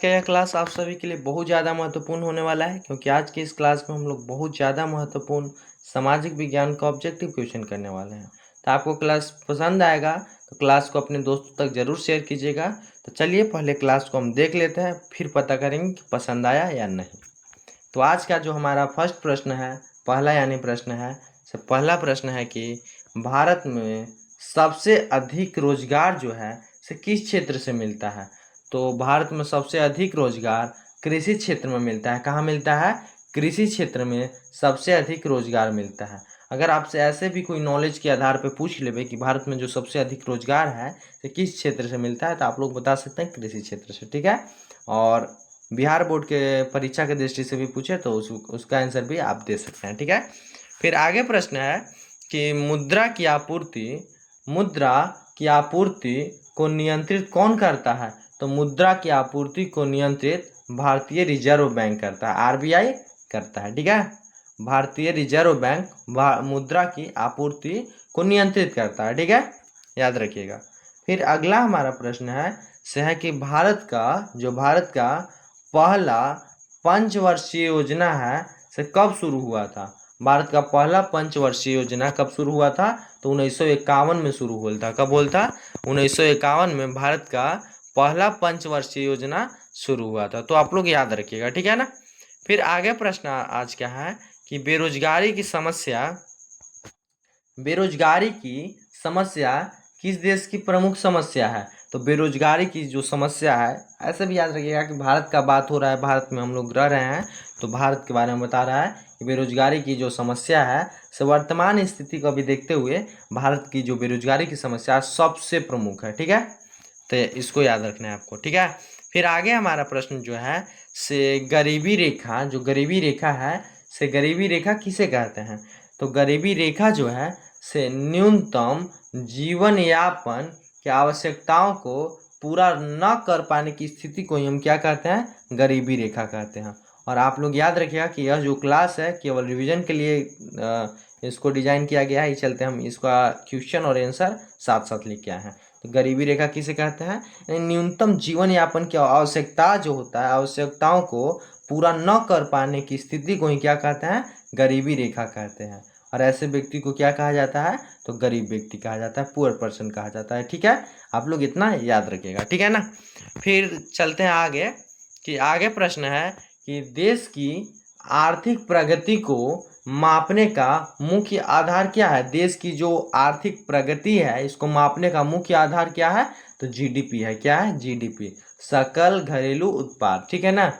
का यह क्लास आप सभी के लिए बहुत ज़्यादा महत्वपूर्ण होने वाला है, क्योंकि आज की इस क्लास में हम लोग बहुत ज़्यादा महत्वपूर्ण सामाजिक विज्ञान का ऑब्जेक्टिव क्वेश्चन करने वाले हैं। तो आपको क्लास पसंद आएगा तो क्लास को अपने दोस्तों तक ज़रूर शेयर कीजिएगा। तो चलिए पहले क्लास को हम देख लेते हैं, फिर पता करेंगे कि पसंद आया या नहीं। तो आज का जो हमारा फर्स्ट प्रश्न है, पहला यानी प्रश्न है, पहला प्रश्न है कि भारत में सबसे अधिक रोजगार जो है से किस क्षेत्र से मिलता है। तो भारत में सबसे अधिक रोजगार कृषि क्षेत्र में मिलता है। कहाँ मिलता है? कृषि क्षेत्र में सबसे अधिक रोजगार मिलता है। अगर आपसे ऐसे भी कोई नॉलेज के आधार पर पूछ लेवे कि भारत में जो सबसे अधिक रोजगार है तो किस क्षेत्र से मिलता है, तो आप लोग बता सकते हैं कृषि क्षेत्र से। ठीक है, और बिहार बोर्ड के परीक्षा के दृष्टि से भी पूछे तो उसका आंसर भी आप दे सकते हैं। ठीक है, फिर आगे प्रश्न है कि मुद्रा की आपूर्ति को नियंत्रित कौन करता है। तो मुद्रा की आपूर्ति को नियंत्रित भारतीय रिजर्व बैंक करता है, आरबीआई करता है। ठीक है, भारतीय रिजर्व बैंक मुद्रा की आपूर्ति को नियंत्रित करता है। ठीक है, याद रखिएगा। फिर अगला हमारा प्रश्न है कि भारत का पहला पंचवर्षीय योजना है से कब शुरू हुआ था। भारत का पहला पंचवर्षीय योजना कब शुरू हुआ था? तो 1951 में शुरू हुआ था। कब हुआ था? 1951 में भारत का पहला पंचवर्षीय योजना शुरू हुआ था। तो आप लोग याद रखिएगा। ठीक है ना। फिर आगे प्रश्न आज क्या है कि बेरोजगारी की समस्या किस देश की प्रमुख समस्या है। तो बेरोजगारी की जो समस्या है, ऐसे भी याद रखिएगा कि भारत का बात हो रहा है, भारत में हम लोग रह रहे हैं तो भारत के बारे में बता रहा है कि बेरोजगारी की जो समस्या है से वर्तमान स्थिति को भी देखते हुए भारत की जो बेरोजगारी की समस्या सबसे प्रमुख है। ठीक है, तो इसको याद रखना है आपको। ठीक है, फिर आगे हमारा प्रश्न जो है से गरीबी रेखा है से गरीबी रेखा किसे कहते हैं। तो गरीबी रेखा जो है से न्यूनतम जीवन यापन की आवश्यकताओं को पूरा न कर पाने की स्थिति को हम क्या कहते हैं? गरीबी रेखा कहते हैं। और आप लोग याद रखिएगा कि यह जो क्लास है केवल रिवीजन के लिए इसको डिजाइन किया गया है। इस चलते हम इसका क्वेश्चन और आंसर साथ साथ लिख के आए हैं। तो गरीबी रेखा किसे कहते हैं? न्यूनतम जीवन यापन की आवश्यकता जो होता है, आवश्यकताओं को पूरा न कर पाने की स्थिति को ही क्या कहते हैं? गरीबी रेखा कहते हैं। और ऐसे व्यक्ति को क्या कहा जाता है? तो गरीब व्यक्ति कहा जाता है, पुअर पर्सन कहा जाता है। ठीक है, आप लोग इतना याद रखिएगा। ठीक है ना। फिर चलते हैं आगे कि आगे प्रश्न है कि देश की आर्थिक प्रगति को मापने का मुख्य आधार क्या है। देश की जो आर्थिक प्रगति है इसको मापने का मुख्य आधार क्या है? तो जीडीपी है। क्या है? जीडीपी, सकल घरेलू उत्पाद। ठीक है ना,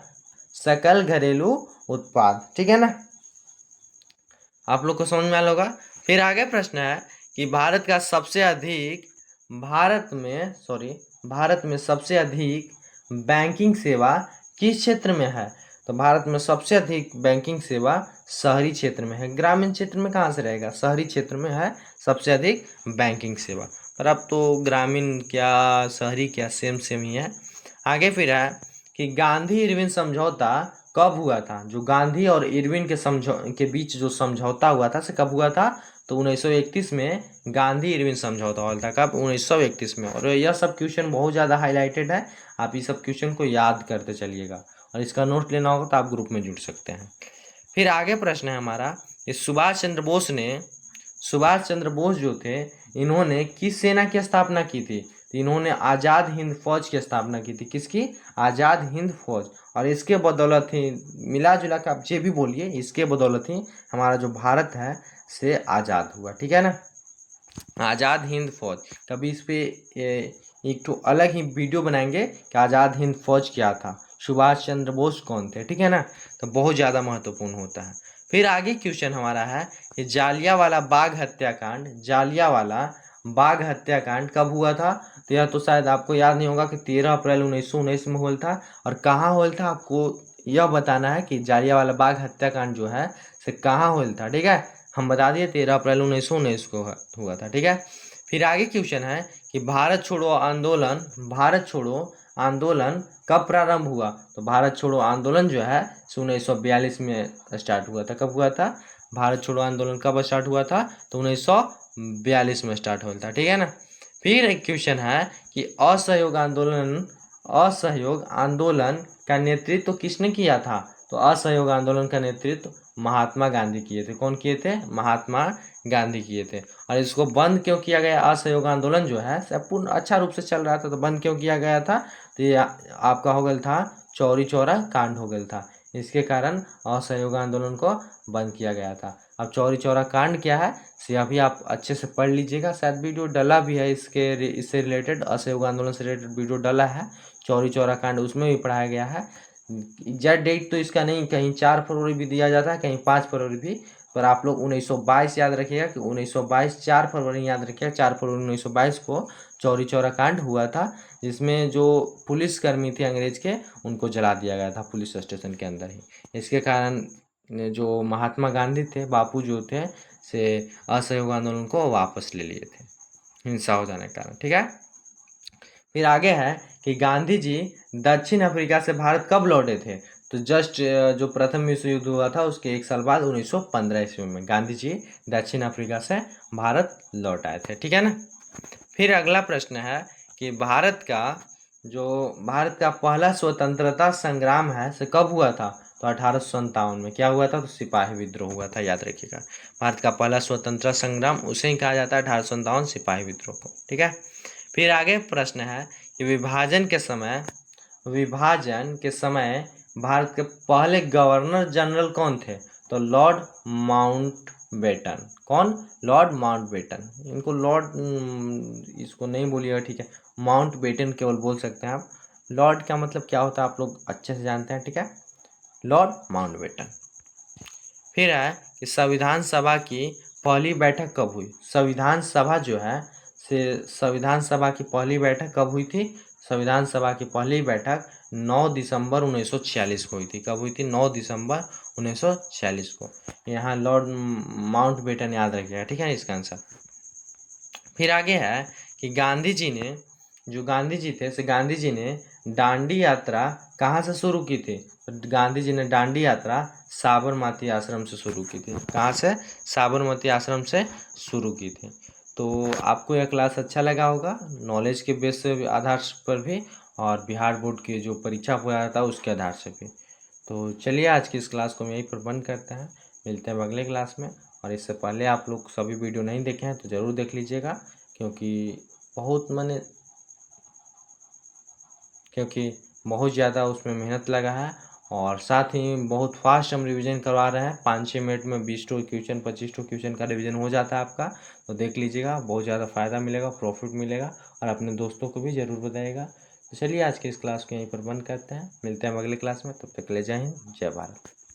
सकल घरेलू उत्पाद। ठीक है ना, आप लोग को समझ में आया होगा। फिर आगे प्रश्न है कि भारत में सबसे अधिक बैंकिंग सेवा किस क्षेत्र में है। तो भारत में सबसे अधिक बैंकिंग सेवा शहरी क्षेत्र में है। ग्रामीण क्षेत्र में कहाँ से रहेगा? शहरी क्षेत्र में है सबसे अधिक बैंकिंग सेवा। पर अब तो ग्रामीण क्या शहरी क्या सेम ही है। आगे फिर है कि गांधी इरविन समझौता कब हुआ था। जो गांधी और इरविन के बीच जो समझौता हुआ था से कब हुआ था? तो 1931 में गांधी इरविन समझौता हुआ था। कब? 1931 में। और यह सब क्वेश्चन बहुत ज़्यादा हाईलाइटेड है, आप इस सब क्वेश्चन को याद करते चलिएगा। और इसका नोट लेना होगा तो आप ग्रुप में जुड़ सकते हैं। फिर आगे प्रश्न है हमारा कि सुभाष चंद्र बोस जो थे इन्होंने किस सेना की स्थापना की थी। तो इन्होंने आज़ाद हिंद फौज की स्थापना की थी। किसकी? आज़ाद हिंद फौज। और इसके बदौलत ही मिला जुला के आप जो भी बोलिए, इसके बदौलत ही हमारा जो भारत है से आज़ाद हुआ। ठीक है ना, आज़ाद हिंद फौज। कभी इस पे एक तो अलग ही वीडियो बनाएंगे कि आज़ाद हिंद फौज क्या था, सुभाष चंद्र बोस कौन थे। ठीक है ना, तो बहुत ज़्यादा महत्वपूर्ण होता है। फिर आगे क्वेश्चन हमारा है कि जालियांवाला बाग हत्याकांड कब हुआ था। तो यह तो शायद आपको याद नहीं होगा कि 13 अप्रैल 1919 में हुआ था। और कहाँ हुआ था आपको यह बताना है कि जालियांवाला बाग हत्याकांड जो है से कहाँ हुआ था। ठीक है, हम बता दिए 13 अप्रैल 1919 को हुआ था। ठीक है, फिर आगे क्वेश्चन है कि भारत छोड़ो आंदोलन कब प्रारंभ हुआ। तो भारत छोड़ो आंदोलन जो है 1942 में स्टार्ट हुआ था। कब हुआ था? भारत छोड़ो आंदोलन कब स्टार्ट हुआ था? तो 1942 में स्टार्ट हुआ था। ठीक है ना। फिर एक क्वेश्चन है कि असहयोग आंदोलन का नेतृत्व किसने किया था? तो असहयोग आंदोलन का नेतृत्व महात्मा गांधी किए थे। कौन किए थे? महात्मा गांधी किए थे। और इसको बंद क्यों किया गया? असहयोग आंदोलन जो है पूर्ण अच्छा रूप से चल रहा था, तो बंद क्यों किया गया था? तो ये आपका हो गया था चौरी चौरा कांड हो गया था, इसके कारण असहयोग आंदोलन को बंद किया गया था। अब चौरी चौरा कांड क्या है से अभी आप अच्छे से पढ़ लीजिएगा, शायद वीडियो डला भी है इससे रिलेटेड, असहयोग आंदोलन से रिलेटेड वीडियो डला है चौरी चौरा कांड, उसमें भी पढ़ाया गया है। एग्जैक्ट डेट तो इसका नहीं, कहीं 4 फरवरी भी दिया जाता है, कहीं 5 फरवरी भी, पर आप लोग 1922 याद रखिएगा कि 1922 4 फरवरी याद रखिएगा, 4 फरवरी 1922 को चौरी चौरा कांड हुआ था, जिसमें जो पुलिसकर्मी थे अंग्रेज के उनको जला दिया गया था पुलिस स्टेशन के अंदर ही। इसके कारण जो महात्मा गांधी थे, बापू जो थे से असहयोग आंदोलन को वापस ले लिए थे हिंसा हो जाने के कारण। ठीक है, फिर आगे है कि गांधी जी दक्षिण अफ्रीका से भारत कब लौटे थे? तो जस्ट जो प्रथम विश्व युद्ध हुआ था उसके 1 साल बाद 1915 ईस्वी में गांधी जी दक्षिण अफ्रीका से भारत लौट आए थे। ठीक है ना। फिर अगला प्रश्न है कि भारत का पहला स्वतंत्रता संग्राम है से कब हुआ था? तो 1857 में। क्या हुआ था? तो सिपाही विद्रोह हुआ था, याद रखिएगा। भारत का पहला स्वतंत्रता संग्राम उसे ही कहा जाता है 1857 सिपाही विद्रोह को। ठीक है, फिर आगे प्रश्न है कि विभाजन के समय भारत के पहले गवर्नर जनरल कौन थे? तो लॉर्ड माउंटबेटन। कौन? Lord Mountbatten. इनको इसको नहीं बोलिएगा, ठीक है, माउंटबेटन केवल बोल सकते हैं आप। लॉर्ड का मतलब क्या होता है आप लोग अच्छे से जानते हैं। ठीक है, लॉर्ड माउंटबेटन। फिर है कि संविधान सभा की पहली बैठक कब हुई? संविधान सभा जो है संविधान सभा की पहली बैठक कब हुई थी? संविधान सभा की पहली बैठक 9 दिसंबर 1946 को हुई थी। कब हुई थी? 9 दिसंबर 1946 को। यहाँ लॉर्ड माउंटबेटन याद रखिएगा। ठीक है, इसका आंसर। फिर आगे है कि गांधी जी ने दांडी यात्रा कहाँ से शुरू की थी? गांधी जी ने दांडी यात्रा साबरमती आश्रम से शुरू की थी। कहाँ से? साबरमती आश्रम से शुरू की थी। तो आपको यह क्लास अच्छा लगा होगा, नॉलेज के बेस से आधार पर भी, और बिहार बोर्ड की जो परीक्षा हुआ था उसके आधार से भी। तो चलिए आज की इस क्लास को हम यहीं पर बंद करते हैं, मिलते हैं अगले क्लास में। और इससे पहले आप लोग सभी वीडियो नहीं देखे हैं तो ज़रूर देख लीजिएगा, क्योंकि बहुत ज़्यादा उसमें मेहनत लगा है, और साथ ही बहुत फास्ट हम रिवीजन करवा रहे हैं। 5-6 मिनट में 20 क्वेश्चन 25 क्वेश्चन का रिवीजन हो जाता है आपका। तो देख लीजिएगा, बहुत ज़्यादा फ़ायदा मिलेगा, प्रॉफिट मिलेगा, और अपने दोस्तों को भी ज़रूर बताइएगा। तो चलिए आज की इस क्लास को यहीं पर बंद करते हैं, मिलते हैं अगले क्लास में। तब तक के लिए जय हिंद, जय भारत।